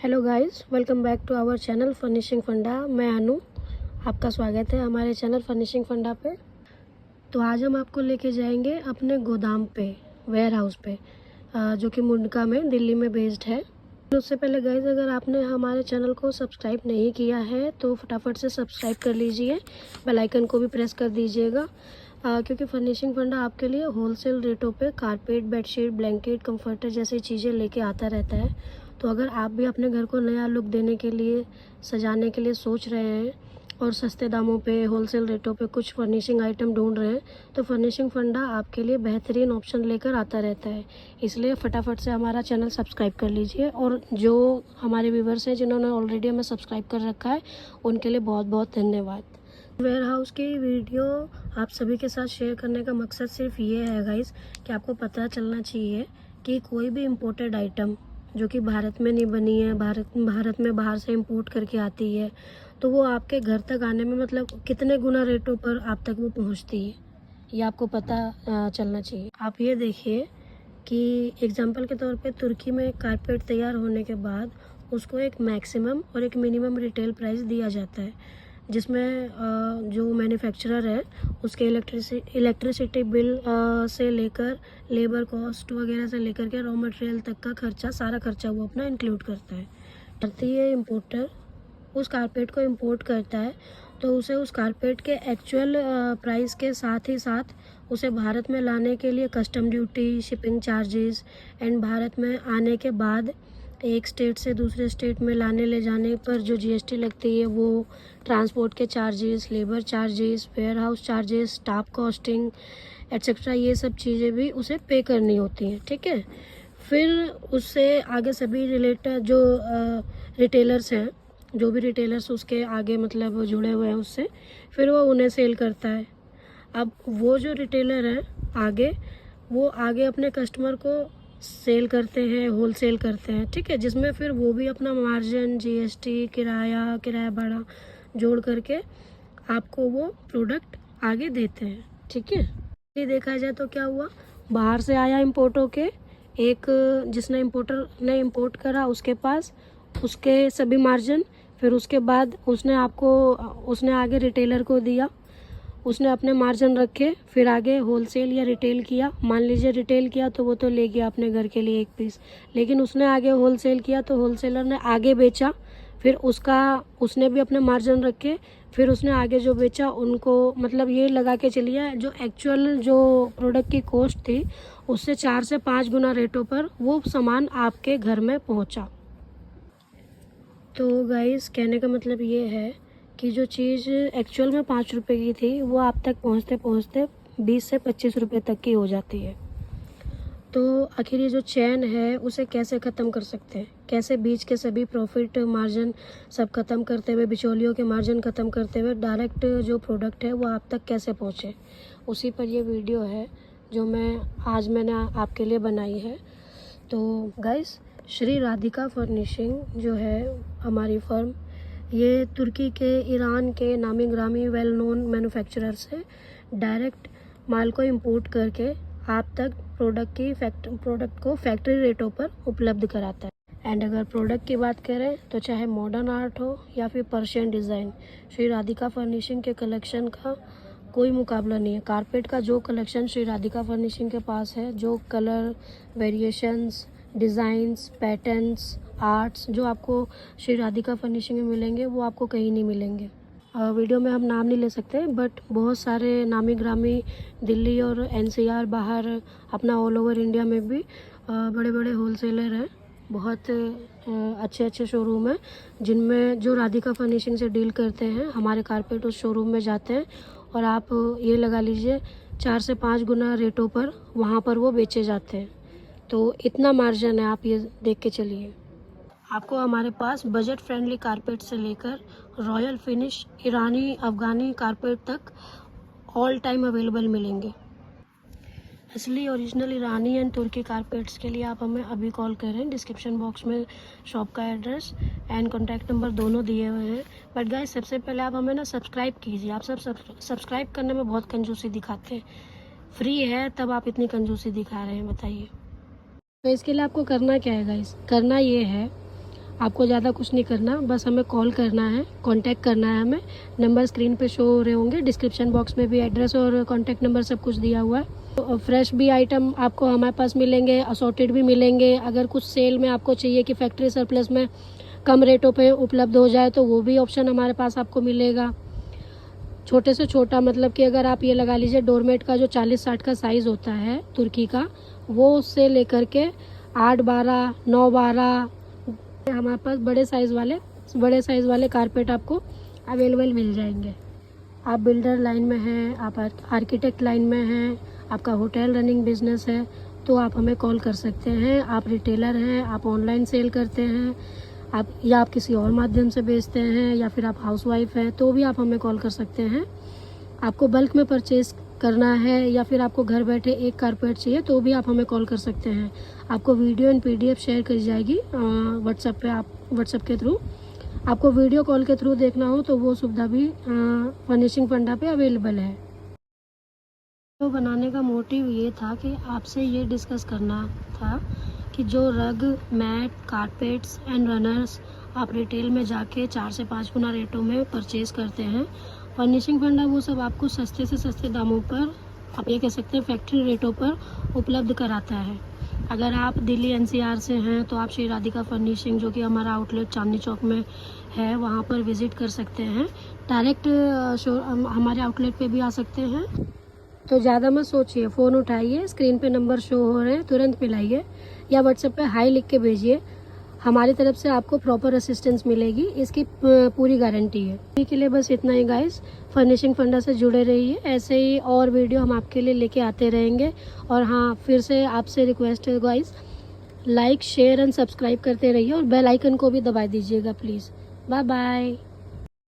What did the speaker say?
Hello guys, welcome back to our channel furnishing funda. मैं अनु, आपका स्वागत है हमारे चैनल फर्निशिंग फंडा पे। तो आज हम आपको लेके जाएंगे अपने गोदाम पे, वेयर हाउस पे, जो कि मुंडका में दिल्ली में बेस्ड है। उससे पहले गाइस, अगर आपने हमारे चैनल को सब्सक्राइब नहीं किया है तो फटाफट से सब्सक्राइब कर लीजिए, बेल आइकन को भी प्रेस कर दीजिएगा, क्योंकि फर्निशिंग फंडा आपके लिए होलसेल रेटों पे कारपेट, बेडशीट, ब्लैंकेट, कंफर्टर जैसी चीज़ें लेके आता रहता है। तो अगर आप भी अपने घर को नया लुक देने के लिए, सजाने के लिए सोच रहे हैं और सस्ते दामों पे, होलसेल रेटों पे कुछ फर्निशिंग आइटम ढूंढ रहे हैं, तो फर्निशिंग फंडा आपके लिए बेहतरीन ऑप्शन लेकर आता रहता है। इसलिए फटाफट से हमारा चैनल सब्सक्राइब कर लीजिए। और जो हमारे व्यूवर्स हैं जिन्होंने ऑलरेडी हमें सब्सक्राइब कर रखा है, उनके लिए बहुत बहुत धन्यवाद। वेयर हाउस की वीडियो आप सभी के साथ शेयर करने का मकसद सिर्फ ये है गाइस, कि आपको पता चलना चाहिए कि कोई भी इम्पोर्टेड आइटम जो कि भारत में नहीं बनी है, भारत में बाहर से इंपोर्ट करके आती है, तो वो आपके घर तक आने में मतलब कितने गुना रेटों पर आप तक वो पहुंचती है, ये आपको पता चलना चाहिए। आप ये देखिए कि एग्जांपल के तौर पे तुर्की में कारपेट तैयार होने के बाद उसको एक मैक्सिमम और एक मिनिमम रिटेल प्राइस दिया जाता है, जिसमें जो मैन्युफैक्चरर है उसके इलेक्ट्रिसिटी बिल से लेकर लेबर कॉस्ट वगैरह से लेकर के रॉ मटेरियल तक का खर्चा, सारा खर्चा वो अपना इंक्लूड करता है। भारतीय इम्पोर्टर उस कारपेट को इंपोर्ट करता है तो उसे उस कारपेट के एक्चुअल प्राइस के साथ ही साथ उसे भारत में लाने के लिए custom duty, shipping charges and Bharat में आने के बाद एक स्टेट से दूसरे स्टेट में लाने ले जाने पर जो जीएसटी लगती है, वो ट्रांसपोर्ट के charges, labour charges, warehouse charges, staff costing etcetera, ये सब चीज़ें भी उसे पे करनी होती हैं। ठीक है, फिर उससे आगे सभी रिलेटेड जो रिटेलर्स हैं, जो भी रिटेलर्स उसके आगे मतलब जुड़े हुए हैं उससे, फिर वो उन्हें सेल करता है। अब वो जो रिटेलर हैं आगे, वो आगे अपने कस्टमर को सेल करते हैं, होलसेल करते हैं। ठीक है, जिसमें फिर वो भी अपना मार्जिन, जीएसटी, किराया भाड़ा जोड़ करके आपको वो प्रोडक्ट आगे देते हैं। ठीक है, ये देखा जाए तो क्या हुआ, बाहर से आया इम्पोर्ट होके, एक जिसने इम्पोर्टर ने इम्पोर्ट करा उसके पास उसके सभी मार्जिन, फिर उसके बाद उसने आगे रिटेलर को दिया, उसने अपने मार्जिन रखे, फिर आगे होलसेल या रिटेल किया। मान लीजिए रिटेल किया तो वो तो ले गया अपने घर के लिए एक पीस, लेकिन उसने आगे होलसेल किया तो होलसेलर ने आगे बेचा, फिर उसने भी अपने मार्जिन रखे, फिर उसने आगे जो बेचा उनको, मतलब ये लगा के चलिए जो एक्चुअल जो प्रोडक्ट की कॉस्ट थी उससे 4 से 5 गुना रेटों पर वो सामान आपके घर में पहुंचा। तो गाइस, कहने का मतलब ये है कि जो चीज़ एक्चुअल में 5 रुपये की थी वो आप तक पहुंचते पहुंचते 20 से 25 रुपये तक की हो जाती है। तो आखिर ये जो चैन है उसे कैसे ख़त्म कर सकते हैं, कैसे बीच के सभी प्रॉफिट मार्जिन सब ख़त्म करते हुए, बिचौलियों के मार्जिन ख़त्म करते हुए डायरेक्ट जो प्रोडक्ट है वो आप तक कैसे पहुँचे, उसी पर ये वीडियो है जो मैंने आपके लिए बनाई है। तो गाइस, श्री राधिका फर्निशिंग जो है हमारी फर्म, ये तुर्की के, ईरान के नामी ग्रामी वेल नोन मैन्युफैक्चरर्स है। डायरेक्ट माल को इंपोर्ट करके आप तक प्रोडक्ट को फैक्ट्री रेटों पर उपलब्ध कराता है। एंड अगर प्रोडक्ट की बात करें तो चाहे मॉडर्न आर्ट हो या फिर Persian design, Shri Radhika furnishing के कलेक्शन का कोई मुकाबला नहीं है। कारपेट का जो कलेक्शन श्री राधिका फर्निशिंग के पास है, जो colour variations, designs, patterns, arts जो आपको श्री राधिका फर्निशिंग में मिलेंगे, वो आपको कहीं नहीं मिलेंगे। वीडियो में हम नाम नहीं ले सकते, बट बहुत सारे नामी ग्रामी दिल्ली और एनसीआर, बाहर अपना ऑल ओवर इंडिया में भी बड़े बड़े होलसेलर हैं, बहुत अच्छे अच्छे शोरूम हैं जिनमें जो राधिका फर्निशिंग से डील करते हैं। हमारे कारपेट उस शोरूम में जाते हैं और आप ये लगा लीजिए 4 से 5 गुना रेटों पर वहाँ पर वो बेचे जाते हैं। तो इतना मार्जिन है, आप ये देख के चलिए। आपको हमारे पास बजट फ्रेंडली कारपेट से लेकर रॉयल फिनिश, ईरानी, अफ़गानी कारपेट तक ऑल टाइम अवेलेबल मिलेंगे। असली ओरिजिनल ईरानी एंड तुर्की कारपेट्स के लिए आप हमें अभी कॉल करें। डिस्क्रिप्शन बॉक्स में शॉप का एड्रेस एंड कॉन्टैक्ट नंबर दोनों दिए हुए हैं। बट गाइस, सबसे पहले आप हमें सब्सक्राइब कीजिए। आप सब सब्सक्राइब करने में बहुत कंजूसी दिखाते हैं, फ्री है तब आप इतनी कंजूसी दिखा रहे हैं, बताइए। तो इसके लिए आपको करना क्या है गाइस, करना ये है आपको ज़्यादा कुछ नहीं करना, बस हमें कॉल करना है, कांटेक्ट करना है हमें। नंबर स्क्रीन पे शो हो रहे होंगे, डिस्क्रिप्शन बॉक्स में भी एड्रेस और कांटेक्ट नंबर सब कुछ दिया हुआ है। तो फ्रेश भी आइटम आपको हमारे पास मिलेंगे, असॉर्टेड भी मिलेंगे। अगर कुछ सेल में आपको चाहिए कि फैक्ट्री सरप्लस में कम रेटों पे उपलब्ध हो जाए तो वो भी ऑप्शन हमारे पास आपको मिलेगा। छोटे से छोटा मतलब कि अगर आप ये लगा लीजिए डोरमेट का जो 40-60 का साइज़ होता है तुर्की का, वो उससे लेकर के 8-12, 9-12 हमारे पास बड़े साइज़ वाले कारपेट आपको अवेलेबल मिल जाएंगे। आप बिल्डर लाइन में हैं, आप आर्किटेक्ट लाइन में हैं, आपका होटल रनिंग बिजनेस है, तो आप हमें कॉल कर सकते हैं। आप रिटेलर हैं, आप ऑनलाइन सेल करते हैं, आप किसी और माध्यम से बेचते हैं, या फिर आप हाउसवाइफ हैं, तो भी आप हमें कॉल कर सकते हैं। आपको बल्क में परचेज करना है या फिर आपको घर बैठे एक कारपेट चाहिए तो भी आप हमें कॉल कर सकते हैं। आपको वीडियो एंड PDF शेयर करी जाएगी व्हाट्सएप पे। आप व्हाट्सएप के थ्रू आपको वीडियो कॉल के थ्रू देखना हो तो वो सुविधा भी फर्निशिंग फंडा पे अवेलेबल है। तो बनाने का मोटिव ये था कि आपसे ये डिस्कस करना था कि जो रग, मैट, कारपेट्स एंड रनर्स आप रिटेल में जाके 4 से 5 गुना रेटों में परचेज करते हैं, फर्निशिंग फंडा वो सब आपको सस्ते से सस्ते दामों पर, आप ये कह सकते हैं फैक्ट्री रेटों पर उपलब्ध कराता है। अगर आप दिल्ली NCR से हैं तो आप श्री राधिका फर्निशिंग, जो कि हमारा आउटलेट चांदनी चौक में है, वहाँ पर विज़िट कर सकते हैं। डायरेक्ट हमारे आउटलेट पे भी आ सकते हैं। तो ज़्यादा मत सोचिए, फ़ोन उठाइए, स्क्रीन पे नंबर शो हो रहे हैं, तुरंत मिलाइए या व्हाट्सएप पे हाई लिख के भेजिए। हमारी तरफ से आपको प्रॉपर असिस्टेंस मिलेगी, इसकी पूरी गारंटी है। अभी के लिए बस इतना ही गाइस। फर्निशिंग फंडा से जुड़े रहिए, ऐसे ही और वीडियो हम आपके लिए लेके आते रहेंगे। और हाँ, फिर से आपसे रिक्वेस्ट है guys, like, share and subscribe करते रहिए और बेल आइकन को भी दबा दीजिएगा प्लीज़। Bye bye.